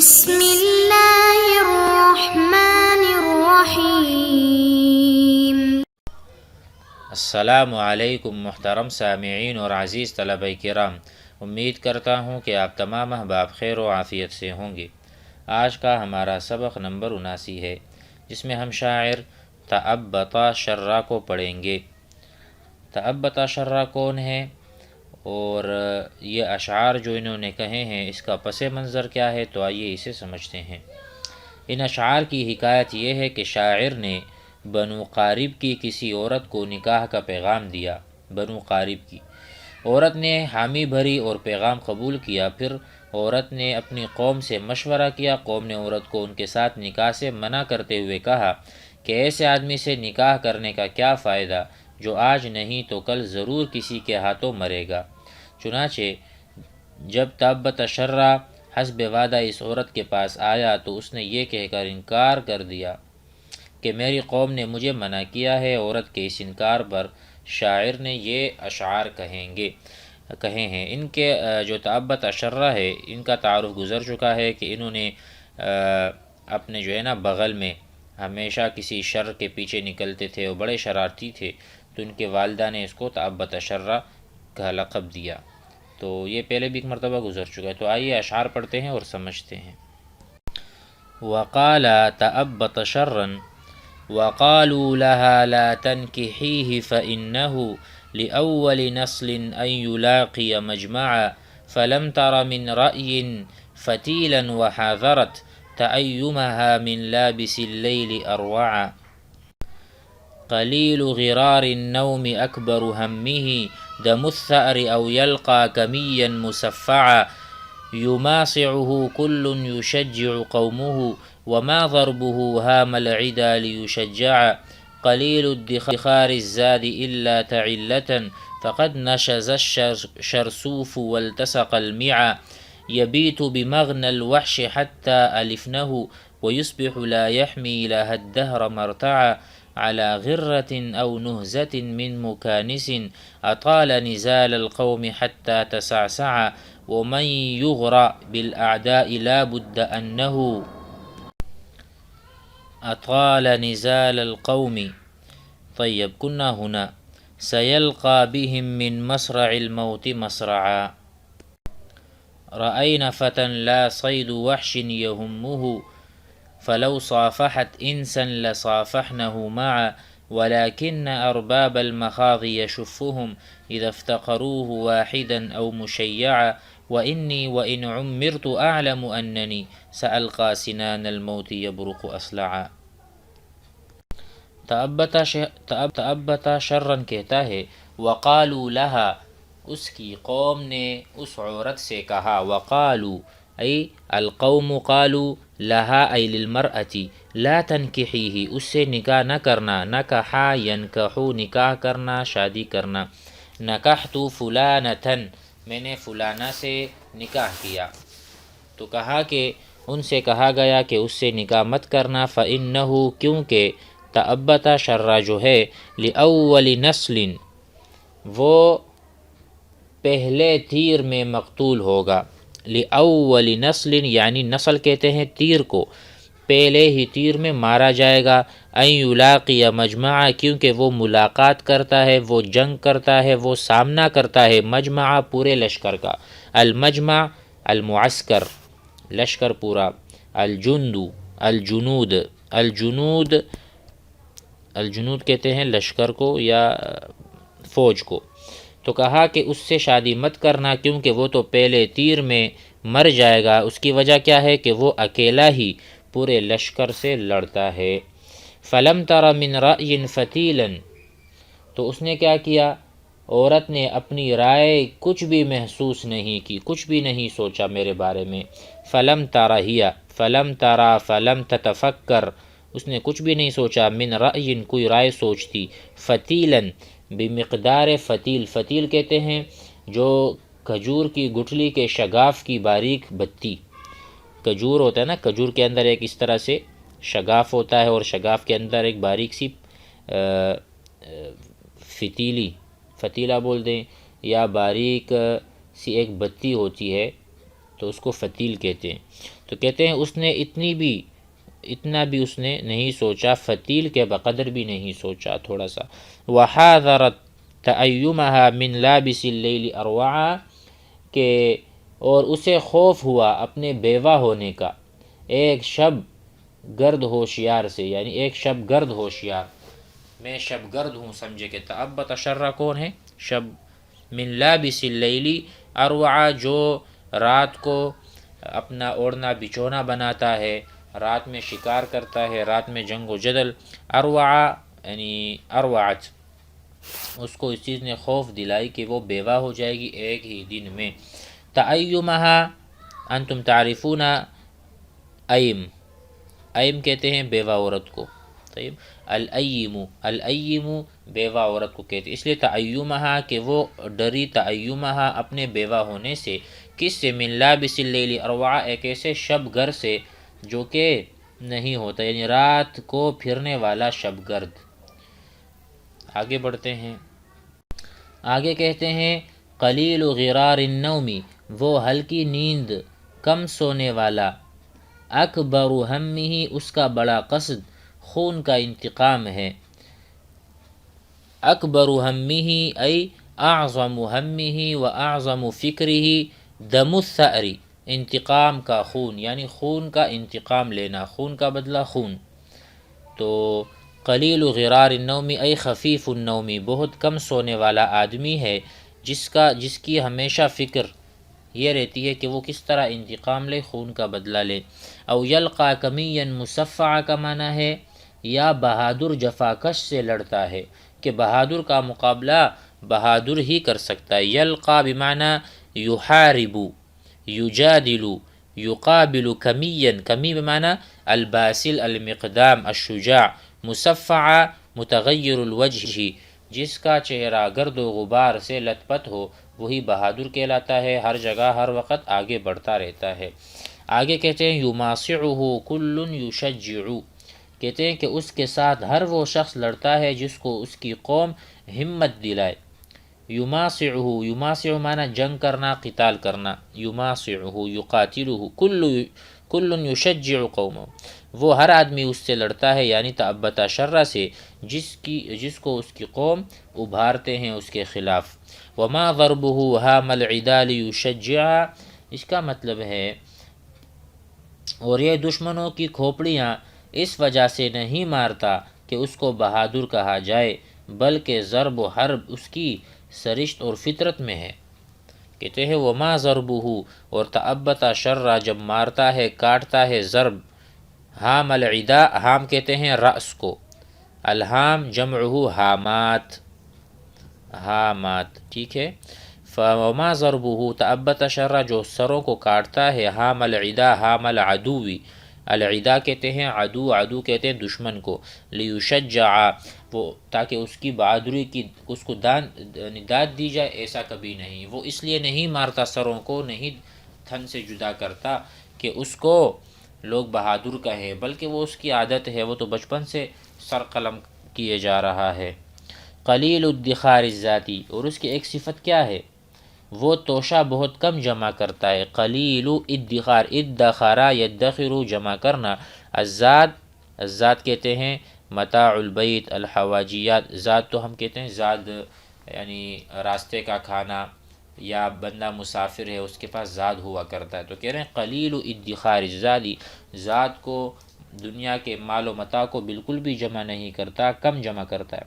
بسم اللہ الرحمن الرحیم۔ السلام علیکم محترم سامعین اور عزیز طلبہ کرام، امید کرتا ہوں کہ آپ تمام احباب خیر و عافیت سے ہوں گے۔ آج کا ہمارا سبق نمبر 79 ہے، جس میں ہم شاعر تعبط شرّ کو پڑھیں گے۔ تعبط شرّ کون ہے اور یہ اشعار جو انہوں نے کہے ہیں اس کا پس منظر کیا ہے، تو آئیے اسے سمجھتے ہیں۔ ان اشعار کی حکایت یہ ہے کہ شاعر نے بنو قارب کی کسی عورت کو نکاح کا پیغام دیا۔ بنو قارب کی عورت نے حامی بھری اور پیغام قبول کیا۔ پھر عورت نے اپنی قوم سے مشورہ کیا۔ قوم نے عورت کو ان کے ساتھ نکاح سے منع کرتے ہوئے کہا کہ ایسے آدمی سے نکاح کرنے کا کیا فائدہ جو آج نہیں تو کل ضرور کسی کے ہاتھوں مرے گا۔ چنانچہ جب تعبط شرّ حسب وعدہ اس عورت کے پاس آیا تو اس نے یہ کہہ کر انکار کر دیا کہ میری قوم نے مجھے منع کیا ہے۔ عورت کے اس انکار پر شاعر نے یہ اشعار کہے ہیں۔ ان کے جو تعبط شرّ ہے ان کا تعارف گزر چکا ہے کہ انہوں نے اپنے جو ہے نا بغل میں ہمیشہ کسی شر کے پیچھے نکلتے تھے اور بڑے شرارتی تھے، تو ان کے والدہ نے اس کو تعبط شرّ کا لقب دیا۔ تو یہ پہلے بھی ایک مرتبہ گزر چکا ہے، تو آئیے اشعار پڑھتے ہیں اور سمجھتے ہیں۔ وقال تعبط شرًا وقالوا لها لا تنكحيه فإنه لأول نسل أن يلاقي مجمعا فلم تر من رأي فتيلا وحاذرت تأيمها من لابس الليل أروعا قليل غرار النوم أكبر همه دم الثأر أو يلقى كميا مسفعا يماصعه كل يشجع قومه وما ضربه هام العدا ليشجع قليل ادخار الزاد إلا تعلة فقد نشز الشرسوف والتسق المعا يبيت بمغنى الوحش حتى ألفنه ويصبح لا يحمي لها الدهر مرتعا على غرة أو نهزة من مكانس أطال نزال القوم حتى تسعسع ومن يغرى بالأعداء لا بد أنه أطال نزال القوم طيب كنا هنا سيلقى بهم من مصرع الموت مصرعا رأينا فتى لا صيد وحش يهمه فلو صافحت إنسا لصافحنه معا ولكن أرباب المخاض يشفهم إذا افتقروه واحدا أو مشيعا وإني وإن عمرت أعلم أنني سألقى سنان الموت يبرق أصلعا۔ تعبط شرًا کہتا ہے وقالوا لها، اس کی قوم نے اس عورت سے کہا، وقالوا ای القوم قالوا لها ای للمرأة لا تنکحیہ، اس سے نکاح نہ کرنا، نکحا ینکحو نکاح کرنا، شادی کرنا، نکحت فلانة میں نے فلانہ سے نکاح کیا، تو کہا کہ ان سے کہا گیا کہ اس سے نکاح مت کرنا، فإنہ کیونکہ تعبط شرّ جو ہے لأول نسل وہ پہلے تیر میں مقتول ہوگا۔ لأول نسل یعنی نسل کہتے ہیں تیر کو، پہلے ہی تیر میں مارا جائے گا۔ ان یلاقی مجمعا کیونکہ وہ ملاقات کرتا ہے، وہ جنگ کرتا ہے، وہ سامنا کرتا ہے، مجمع پورے لشکر کا، المجمع المعسکر لشکر پورا، الجند الجنود الجنود کہتے ہیں لشکر کو یا فوج کو۔ تو کہا کہ اس سے شادی مت کرنا کیونکہ وہ تو پہلے تیر میں مر جائے گا۔ اس کی وجہ کیا ہے کہ وہ اکیلا ہی پورے لشکر سے لڑتا ہے۔ فلم تر من رأی فتیلا، تو اس نے کیا کیا، عورت نے اپنی رائے کچھ بھی محسوس نہیں کی، کچھ بھی نہیں سوچا میرے بارے میں۔ فلم تر ہیا، فلم ترا فلم تتفکر، اس نے کچھ بھی نہیں سوچا، من رأی کوئی رائے سوچتی، فتیلا بمقدار فتیل، فتیل کہتے ہیں جو کھجور کی گٹھلی کے شگاف کی باریک بتی، کھجور ہوتا ہے نا، کھجور کے اندر ایک اس طرح سے شگاف ہوتا ہے اور شگاف کے اندر ایک باریک سی فتیلہ بول دیں یا باریک سی ایک بتی ہوتی ہے، تو اس کو فتیل کہتے ہیں۔ تو کہتے ہیں اس نے اتنا بھی اس نے نہیں سوچا، فتیل کے بقدر بھی نہیں سوچا تھوڑا سا۔ وحاذرت تعیمها من لابس اللیل اروعا، کہ اور اسے خوف ہوا اپنے بیوہ ہونے کا ایک شب گرد ہوشیار سے، یعنی ایک شب گرد ہوشیار، میں شب گرد ہوں سمجھے کہ تعبت شرہ کون ہے؟ شب من لابس اللیل اروعا، جو رات کو اپنا اوڑھنا بچھونا بناتا ہے، رات میں شکار کرتا ہے، رات میں جنگ و جدل۔ اروعا یعنی اروعت، اس کو اس چیز نے خوف دلائی کہ وہ بیوہ ہو جائے گی ایک ہی دن میں۔ تعیمہا انتم تعرفون ایم کہتے ہیں بیوہ عورت کو، طيب الاییم بیوہ عورت کو کہتے ہیں، اس لیے تعیمہا کہ وہ ڈری، تعیمہا اپنے بیوہ ہونے سے، کس سے؟ من لابس اللیل اروعا، ایک ایسے شب گر سے جو کہ نہیں ہوتا، یعنی رات کو پھرنے والا شب گرد۔ آگے بڑھتے ہیں، آگے کہتے ہیں قلیل غرار النوم، وہ ہلکی نیند کم سونے والا، اکبر ہمہ، اس کا بڑا قصد خون کا انتقام ہے، اکبر ہمہ ای اعظم ہمہ و اعظم فکرہ دم الثأر، انتقام کا خون، یعنی خون کا انتقام لینا، خون کا بدلہ خون۔ تو قلیل غرار النوم ای خفیف النوم، بہت کم سونے والا آدمی ہے جس کی ہمیشہ فکر یہ رہتی ہے کہ وہ کس طرح انتقام لے، خون کا بدلہ لے۔ او یلقا کمیا مصفع کا معنی ہے یا بہادر جفاکش سے لڑتا ہے، کہ بہادر کا مقابلہ بہادر ہی کر سکتا ہے۔ یلقا بمعنی یحارب، یجادل، یقابل کمیا، کمی بمعنی الباسل، المقدام، الشجاع، مصفع متغیر الوجہ، جس کا چہرہ گرد و غبار سے لت پت ہو وہی بہادر کہلاتا ہے، ہر جگہ ہر وقت آگے بڑھتا رہتا ہے۔ آگے کہتے ہیں یماصعہ کل یشجع، کہتے ہیں کہ اس کے ساتھ ہر وہ شخص لڑتا ہے جس کو اس کی قوم ہمت دلائے۔ یماصعہ، یماصع معنی جنگ کرنا، قتال کرنا، یماصعہ یقاتلہ، کل یشجع قومہ، وہ ہر آدمی اس سے لڑتا ہے، یعنی تعبت شرہ سے، جس کو اس کی قوم ابھارتے ہیں اس کے خلاف۔ وما ضربہ ہام العدا لیشجعہا، اس کا مطلب ہے اور یہ دشمنوں کی کھوپڑیاں اس وجہ سے نہیں مارتا کہ اس کو بہادر کہا جائے، بلکہ ضرب و حرب اس کی سرشت اور فطرت میں ہے۔ کہتے ہیں وما ضربہ، اور تعبت شرہ جب مارتا ہے، کاٹتا ہے، ضرب، ہام العدا، ہام کہتے ہیں رأس کو، الہام جمعہ ہامات، ہامات، ٹھیک ہے۔ فوما ضربہ تعبت شرہ، جو سروں کو کاٹتا ہے، ہام العدا، ہام العدوی، العدا کہتے ہیں عدو، عدو کہتے ہیں دشمن کو، لیشجع، وہ تاکہ اس کی بہادری کی اس کو داد دی جائے، ایسا کبھی نہیں، وہ اس لیے نہیں مارتا سروں کو، نہیں تھن سے جدا کرتا کہ اس کو لوگ بہادر کہیں، بلکہ وہ اس کی عادت ہے، وہ تو بچپن سے سر قلم کیے جا رہا ہے۔ قلیل الادخار الذاتی، اور اس کی ایک صفت کیا ہے؟ وہ توشہ بہت کم جمع کرتا ہے۔ قلیل ادخار، ادخرا یدخر جمع کرنا، الزاد کہتے ہیں متاع البیت، الحواجیات، زاد تو ہم کہتے ہیں زاد یعنی راستے کا کھانا، یا بندہ مسافر ہے اس کے پاس زاد ہوا کرتا ہے، تو کہہ رہے ہیں قلیل ادخار الزادی، زاد کو دنیا کے مال و متاع کو بالکل بھی جمع نہیں کرتا، کم جمع کرتا ہے۔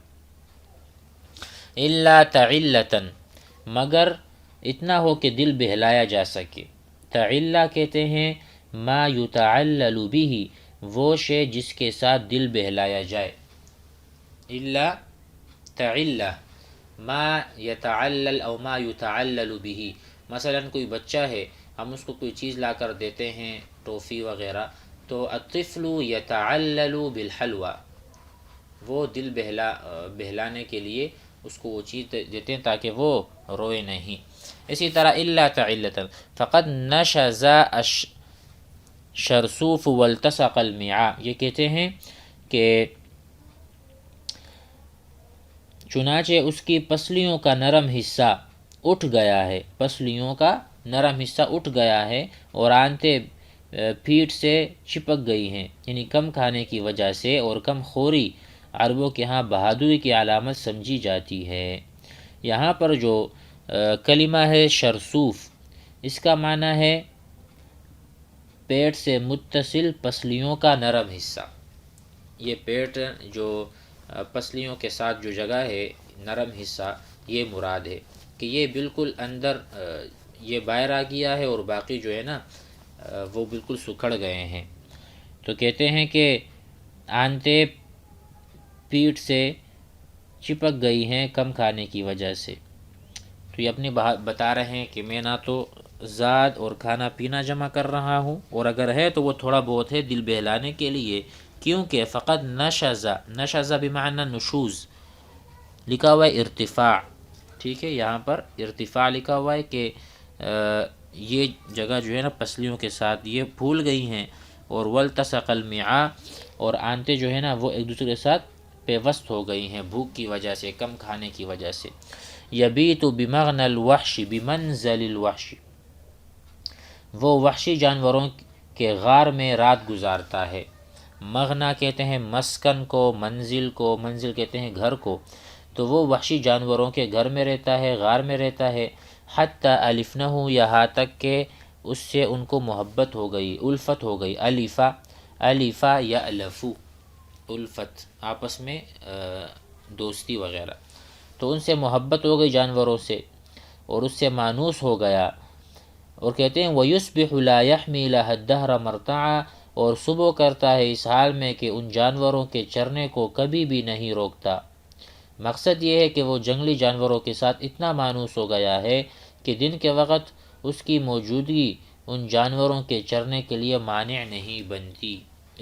الا تعلتا، مگر اتنا ہو کہ دل بہلایا جا سکے۔ تعلہ کہتے ہیں ما یتعلل به، وہ شے جس کے ساتھ دل بہلایا جائے۔ الا تعلہ ما یتعلل او ما یتعلل به، مثلا کوئی بچہ ہے، ہم اس کو کوئی چیز لا کر دیتے ہیں، ٹوفی وغیرہ، تو الطفل یتعلل بالحلوى، وہ دل بہلانے کے لیے اس کو وہ چیز دیتے ہیں تاکہ وہ روئے نہیں۔ اسی طرح الا تعلتا فقد نشز الشرسوف والتصق المعاء، یہ کہتے ہیں کہ چنانچہ اس کی پسلیوں کا نرم حصہ اٹھ گیا ہے، پسلیوں کا نرم حصہ اٹھ گیا ہے، اور آنتے پیٹھ سے چپک گئی ہیں، یعنی کم کھانے کی وجہ سے، اور کم خوری عربوں کے ہاں بہادری کی علامت سمجھی جاتی ہے۔ یہاں پر جو کلمہ ہے شرسوف، اس کا معنی ہے پیٹ سے متصل پسلیوں کا نرم حصہ۔ یہ پیٹ جو پسلیوں کے ساتھ جو جگہ ہے، نرم حصہ، یہ مراد ہے کہ یہ بالکل اندر یہ باہر آ گیا ہے اور باقی جو ہے نا وہ بالکل سکڑ گئے ہیں۔ تو کہتے ہیں کہ آنتیں پیٹھ سے چپک گئی ہیں کم کھانے کی وجہ سے۔ تو یہ اپنی بتا رہے ہیں کہ میں نہ تو زاد اور کھانا پینا جمع کر رہا ہوں، اور اگر ہے تو وہ تھوڑا بہت ہے دل بہلانے کے لیے، کیونکہ فقط نشزہ بمعنی نشوز لکھا ہوا ہے ارتفاع، ٹھیک ہے، یہاں پر ارتفاع لکھا ہوا ہے کہ یہ جگہ جو ہے نا پسلیوں کے ساتھ یہ پھول گئی ہیں، اور والتصق المعاء، اور آنتیں جو ہے نا وہ ایک دوسرے کے ساتھ پیوست ہو گئی ہیں بھوک کی وجہ سے، کم کھانے کی وجہ سے۔ یبیت بمغن الوحش بمنزل الوحش، وہ وحشی جانوروں کے غار میں رات گزارتا ہے۔ مغنا کہتے ہیں مسکن کو، منزل کہتے ہیں گھر کو، تو وہ وحشی جانوروں کے گھر میں رہتا ہے، غار میں رہتا ہے۔ حتی الفنہ، یہاں تک کہ اس سے ان کو محبت ہو گئی، الفت ہو گئی۔ الفا یا الفو، الفت آپس میں دوستی وغیرہ، تو ان سے محبت ہو گئی جانوروں سے، اور اس سے مانوس ہو گیا۔ اور کہتے ہیں وَيُصْبِحُ لَا يَحْمِي لَهَا الدَّهْرَ مَرْتَعًا، اور صبح کرتا ہے اس حال میں کہ ان جانوروں کے چرنے کو کبھی بھی نہیں روکتا۔ مقصد یہ ہے کہ وہ جنگلی جانوروں کے ساتھ اتنا مانوس ہو گیا ہے کہ دن کے وقت اس کی موجودگی ان جانوروں کے چرنے کے لیے مانع نہیں بنتی،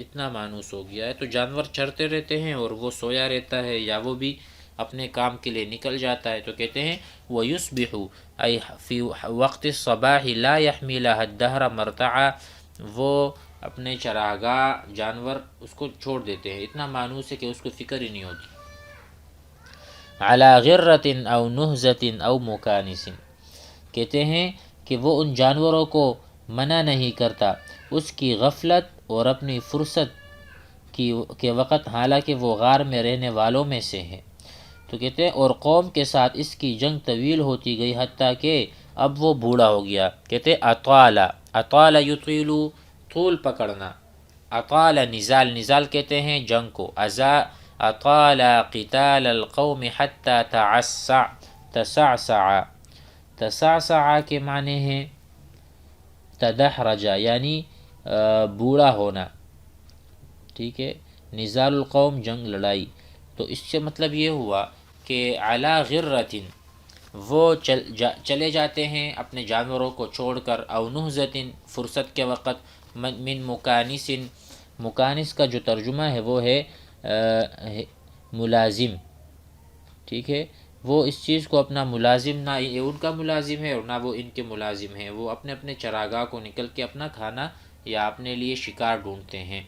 اتنا مانوس ہو گیا ہے۔ تو جانور چرتے رہتے ہیں اور وہ سویا رہتا ہے، یا وہ بھی اپنے کام کے لیے نکل جاتا ہے۔ تو کہتے ہیں وَيُصْبِحُ، ای فی وقت الصباح لا يحمی لها الدہر مرتعا، وہ اپنے چراگاہ جانور اس کو چھوڑ دیتے ہیں، اتنا مانوس ہے کہ اس کو فکر ہی نہیں ہوتی۔ علی غرۃ او نہزۃ او مکانس، کہتے ہیں کہ وہ ان جانوروں کو منع نہیں کرتا اس کی غفلت اور اپنی فرصت کے وقت، حالانکہ وہ غار میں رہنے والوں میں سے ہے۔ تو کہتے ہیں اور قوم کے ساتھ اس کی جنگ طویل ہوتی گئی، حتیٰ کہ اب وہ بوڑھا ہو گیا۔ کہتے ہیں اطال یطیل، طول پکڑنا، اطال نزال کہتے ہیں جنگ کو، اطال قتال القوم حتی تسعسع کے معنی ہیں تدحرجا، یعنی بوڑھا ہونا، ٹھیک ہے، نزال القوم جنگ لڑائی۔ تو اس سے مطلب یہ ہوا کہ علی غرۃ، وہ چلے جاتے ہیں اپنے جانوروں کو چھوڑ کر، او نہزۃ، فرصت کے وقت، من مکانس، مکانس کا جو ترجمہ ہے وہ ہے ملازم، ٹھیک ہے، وہ اس چیز کو اپنا ملازم، نہ یہ ان کا ملازم ہے اور نہ وہ ان کے ملازم ہیں، وہ اپنے اپنے چراگاہ کو نکل کے اپنا کھانا یا اپنے لیے شکار ڈھونڈتے ہیں۔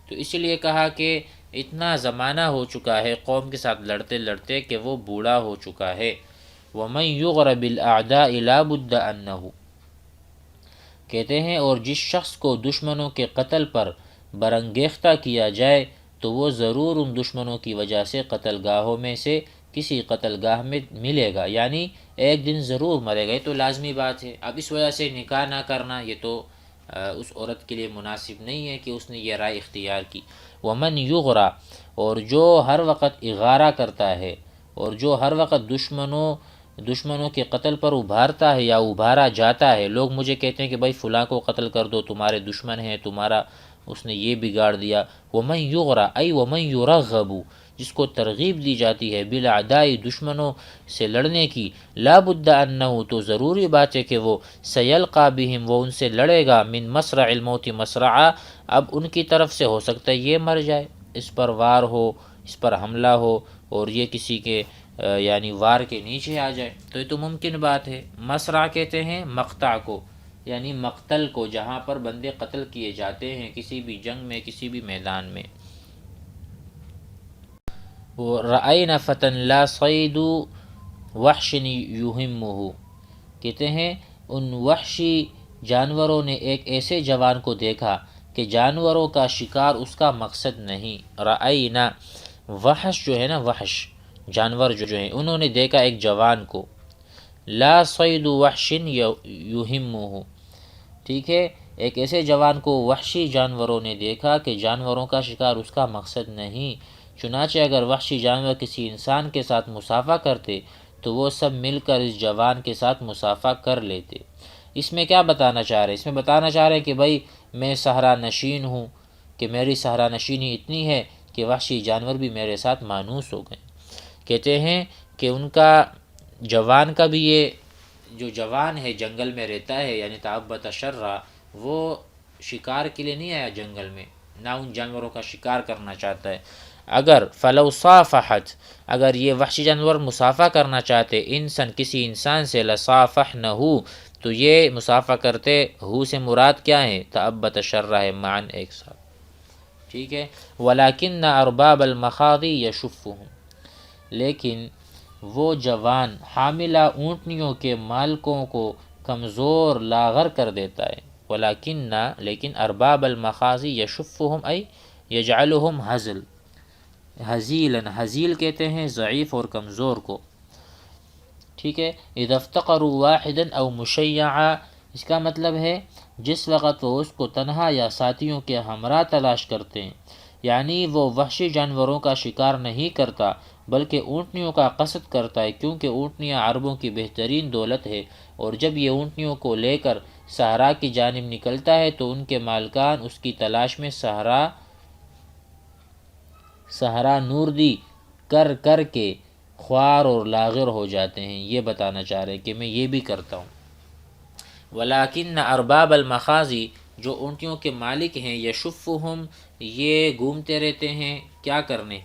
تو اس لیے کہا کہ اتنا زمانہ ہو چکا ہے قوم کے ساتھ لڑتے لڑتے کہ وہ بوڑھا ہو چکا ہے۔ وَمَنْ يُغْرَ بِالْأَعْدَاءِ لَا بُدَّ أَنَّهُ، کہتے ہیں اور جس شخص کو دشمنوں کے قتل پر برانگیختہ کیا جائے تو وہ ضرور ان دشمنوں کی وجہ سے قتل گاہوں میں سے کسی قتل گاہ میں ملے گا، یعنی ایک دن ضرور مرے گا، یہ تو لازمی بات ہے۔ اب اس وجہ سے نکاح نہ کرنا یہ تو اس عورت کے لیے مناسب نہیں ہے کہ اس نے یہ رائے اختیار کی۔ ومن یغرا، اور جو ہر وقت اغارہ کرتا ہے، اور جو ہر وقت دشمنوں کے قتل پر ابھارتا ہے یا ابھارا جاتا ہے، لوگ مجھے کہتے ہیں کہ بھائی فلاں کو قتل کر دو، تمہارے دشمن ہیں، تمہارا اس نے یہ بگاڑ دیا۔ ومن یغرا ای ومن یرغب، جس کو ترغیب دی جاتی ہے بالاعداء، دشمنوں سے لڑنے کی، لا بد انہ، تو ضروری بات ہے کہ وہ سیلقا بہم، وہ ان سے لڑے گا، من مسرع الموت مسرعا، اب ان کی طرف سے ہو سکتا ہے یہ مر جائے، اس پر وار ہو، اس پر حملہ ہو اور یہ کسی کے یعنی وار کے نیچے آ جائے، تو یہ تو ممکن بات ہے۔ مسرع کہتے ہیں مقطع کو، یعنی مقتل کو، جہاں پر بندے قتل کیے جاتے ہیں کسی بھی جنگ میں، کسی بھی میدان میں۔ رأینا فتن لا صید وحش یہمہ، کہتے ہیں ان وحشی جانوروں نے ایک ایسے جوان کو دیکھا کہ جانوروں کا شکار اس کا مقصد نہیں۔ رأینا، وحش جو ہے نا، وحش جانور جو ہیں، انہوں نے دیکھا ایک جوان کو۔ لا صید وحش یہمہ، ٹھیک ہے، ایک ایسے جوان کو وحشی جانوروں نے دیکھا کہ جانوروں کا شکار اس کا مقصد نہیں۔ چنانچہ اگر وحشی جانور کسی انسان کے ساتھ مصافحہ کرتے تو وہ سب مل کر اس جوان کے ساتھ مصافحہ کر لیتے۔ اس میں کیا بتانا چاہ رہے ہیں؟ اس میں بتانا چاہ رہے ہیں کہ بھائی میں صحرا نشین ہوں، کہ میری صحرا نشینی اتنی ہے کہ وحشی جانور بھی میرے ساتھ مانوس ہو گئے۔ کہتے ہیں کہ ان کا جوان کا بھی، یہ جو جوان ہے جنگل میں رہتا ہے، یعنی تعبت شرّا، وہ شکار کے لیے نہیں آیا جنگل میں، نہ ان جانوروں کا شکار کرنا چاہتا ہے۔ اگر فلو صافحت، اگر یہ وحشی جانور مصافحہ کرنا چاہتے انسان کسی انسان سے، لصافحنہ، تو یہ مصافحہ کرتے۔ ہو سے مراد کیا ہے؟ تعبت شرّا ہے، معاً ایک ساتھ، ٹھیک ہے۔ ولیکن ارباب المخاض یشفہم، لیکن وہ جوان حاملہ اونٹنیوں کے مالکوں کو کمزور لاغر کر دیتا ہے۔ ولیکن، لیکن ارباب المخاض یشفہم ای یجعلہم ہزل، ہزیلا، ہزیل کہتے ہیں ضعیف اور کمزور کو، ٹھیک ہے۔ اذا افتقروا واحدا او مشیعا، اس کا مطلب ہے جس وقت وہ اس کو تنہا یا ساتھیوں کے ہمراہ تلاش کرتے ہیں، یعنی وہ وحشی جانوروں کا شکار نہیں کرتا بلکہ اونٹنیوں کا قصد کرتا ہے، کیونکہ اونٹنیاں عربوں کی بہترین دولت ہے، اور جب یہ اونٹنیوں کو لے کر صحرا کی جانب نکلتا ہے تو ان کے مالکان اس کی تلاش میں صحرا نوردی کر کر کے خوار اور لاغر ہو جاتے ہیں۔ یہ بتانا چاہ رہے ہیں کہ میں یہ بھی کرتا ہوں۔ ولیکن ارباب المخاض، جو اونٹیوں کے مالک ہیں، یشفہم، یہ گھومتے رہتے ہیں کیا کرنے؟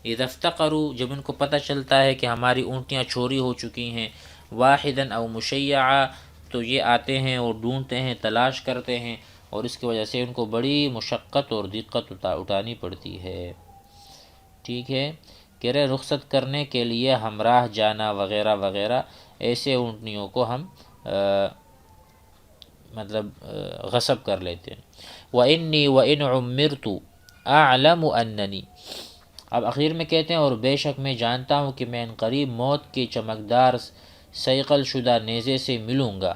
اذا افتقروا، جب ان کو پتہ چلتا ہے کہ ہماری اونٹیاں چوری ہو چکی ہیں، واحدا او مشیعا، تو یہ آتے ہیں اور ڈھونڈتے ہیں، تلاش کرتے ہیں، اور اس کی وجہ سے ان کو بڑی مشقت اور دقت اٹھانی پڑتی ہے، ٹھیک ہے۔ کہہ رہے رخصت کرنے کے لیے ہمراہ جانا وغیرہ وغیرہ، ایسے اونٹنیوں کو ہم غصب کر لیتے ہیں۔ وَإِنِّي وَإِنْ عُمِّرْتُ أَعْلَمُ أَنَّنِي، اب اخیر میں کہتے ہیں اور بے شک میں جانتا ہوں کہ میں ان قریب موت کے چمکدار صیقل شدہ نیزے سے ملوں گا۔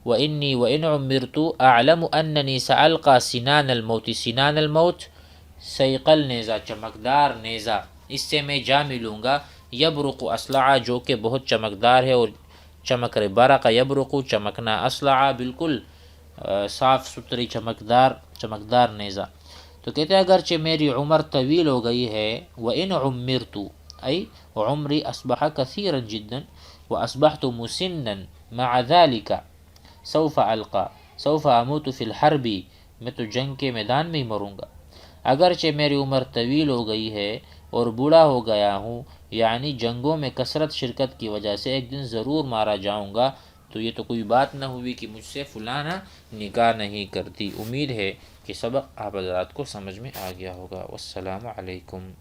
وَإِنِّي وَإِنْ عُمِّرْتُ أَعْلَمُ أَنَّنِي سَأَلْقَى سِنَانَ الْمَوْتِ، سِنَانَ الموت صیقل نیزہ، چمکدار نیزہ، اس سے میں جا ملوں گا۔ یبرق اصلع، جو کہ بہت چمکدار ہے اور چمک رہے، برق یبرق، چمکنا، اصلع بالکل صاف ستھری چمکدار نیزہ۔ تو کہتے ہیں اگرچہ میری عمر طویل ہو گئی ہے، وَإِنْ عُمِّرْتُ ای عمری اصبح کثیرا جدا واصبحت مسنا مع ذلك سوف القى سوف اموت فی الحرب، میں تو جنگ کے میدان میں ہی مروں گا۔ اگرچہ میری عمر طویل ہو گئی ہے اور بوڑھا ہو گیا ہوں، یعنی جنگوں میں کثرت شرکت کی وجہ سے ایک دن ضرور مارا جاؤں گا، تو یہ تو کوئی بات نہ ہوئی کہ مجھ سے فلانا نکاح نہیں کرتی۔ امید ہے کہ سبق آپ حضرات کو سمجھ میں آ گیا ہوگا۔ والسلام علیکم۔